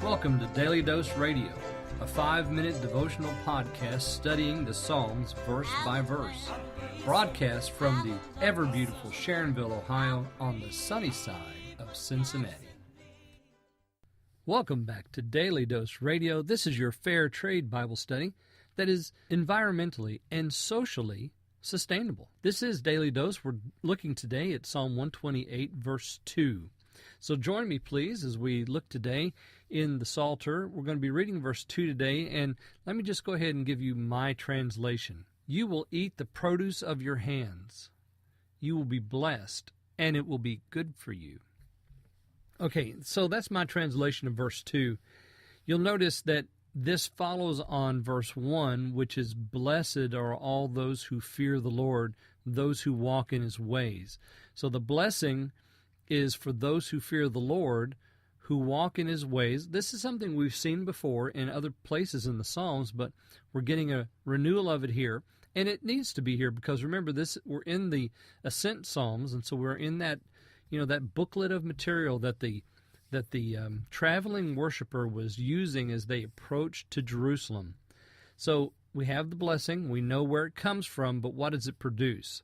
Welcome to Daily Dose Radio, a 5-minute devotional podcast studying the Psalms verse by verse. Broadcast from the ever-beautiful Sharonville, Ohio, on the sunny side of Cincinnati. Welcome back to Daily Dose Radio. This is your fair trade Bible study that is environmentally and socially sustainable. This is Daily Dose. We're looking today at Psalm 128, verse 2. So join me, please, as we look today in the Psalter. We're going to be reading verse 2 today, and let me just go ahead and give you my translation. You will eat the produce of your hands. You will be blessed, and it will be good for you. Okay, so that's my translation of verse 2. You'll notice that this follows on verse 1, which is, blessed are all those who fear the Lord, those who walk in his ways. So the blessing is for those who fear the Lord, who walk in his ways. This is something we've seen before in other places in the Psalms, but we're getting a renewal of it here. And it needs to be here because, remember, we're in the Ascent Psalms, and so we're in that, that booklet of material that the traveling worshiper was using as they approached to Jerusalem. So we have the blessing. We know where it comes from, but what does it produce?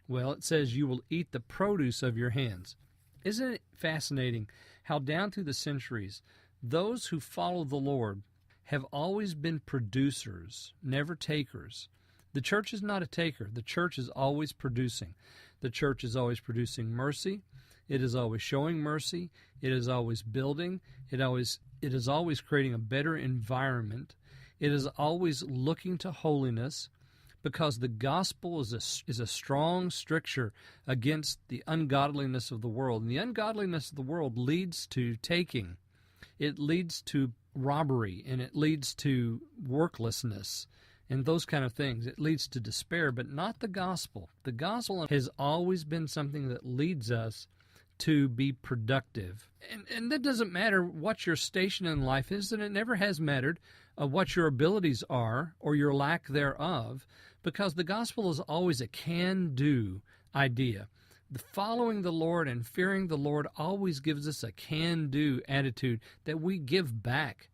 Well, it says you will eat the produce of your hands. Isn't it fascinating how down through the centuries, those who follow the Lord have always been producers, never takers. The church is not a taker. The church is always producing. The church is always producing mercy. It is always showing mercy. It is always building. It is always creating a better environment. It is always looking to holiness, because the gospel is a strong stricture against the ungodliness of the world. And the ungodliness of the world leads to taking. It leads to robbery, and it leads to worklessness and those kind of things. It leads to despair, but not the gospel. The gospel has always been something that leads us to be productive. And that doesn't matter what your station in life is, and it never has mattered what your abilities are or your lack thereof, because the gospel is always a can-do idea. The following the Lord and fearing the Lord always gives us a can-do attitude that we give back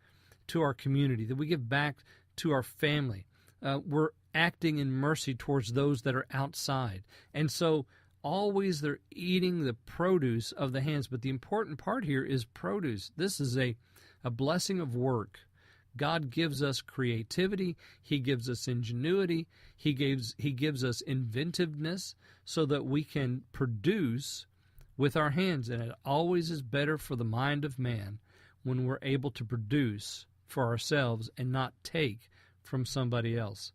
to our community, that we give back to our family. We're acting in mercy towards those that are outside. And so always they're eating the produce of the hands. But the important part here is produce. This is a blessing of work. God gives us creativity. He gives us ingenuity. He gives us inventiveness so that we can produce with our hands. And it always is better for the mind of man when we're able to produce for ourselves and not take from somebody else.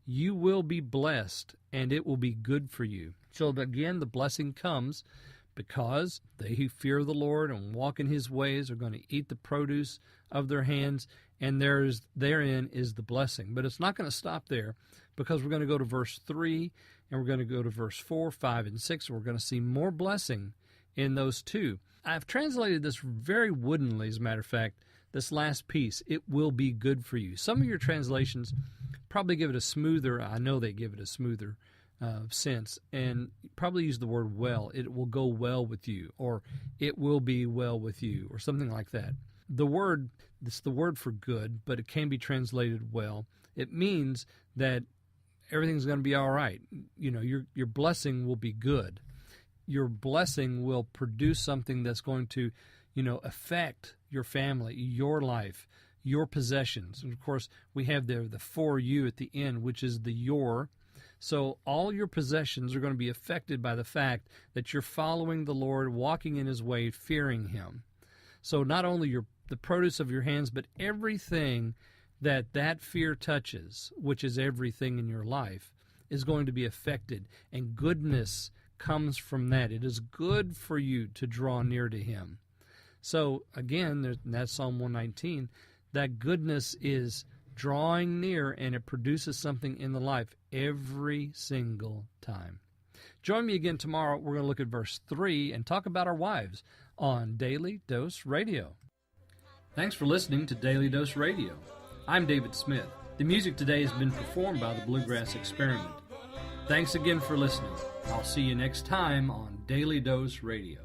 You will be blessed, and it will be good for you. So again, the blessing comes because they who fear the Lord and walk in his ways are going to eat the produce of their hands, and therein is the blessing. But it's not going to stop there, because we're going to go to verse 3, and we're going to go to verse 4, 5, and 6, and we're going to see more blessing in those two. I've translated this very woodenly, as a matter of fact, this last piece, it will be good for you. Some of your translations probably give it a smoother, I know they give it a smoother sense, and probably use the word well. It will go well with you, or it will be well with you, or something like that. It's the word for good, but it can be translated well. It means that everything's going to be all right. Your blessing will be good. Your blessing will produce something that's going to, affect your family, your life, your possessions. And of course, we have there the for you at the end, which is the your. So all your possessions are going to be affected by the fact that you're following the Lord, walking in his way, fearing him. So not only the produce of your hands, but everything that fear touches, which is everything in your life, is going to be affected. And goodness comes from that. It is good for you to draw near to him. So again, that's Psalm 119. That goodness is drawing near, and it produces something in the life every single time. Join me again tomorrow. We're going to look at verse 3 and talk about our wives on Daily Dose Radio. Thanks for listening to Daily Dose Radio. I'm David Smith. The music today has been performed by the Bluegrass Experiment. Thanks again for listening. I'll see you next time on Daily Dose Radio.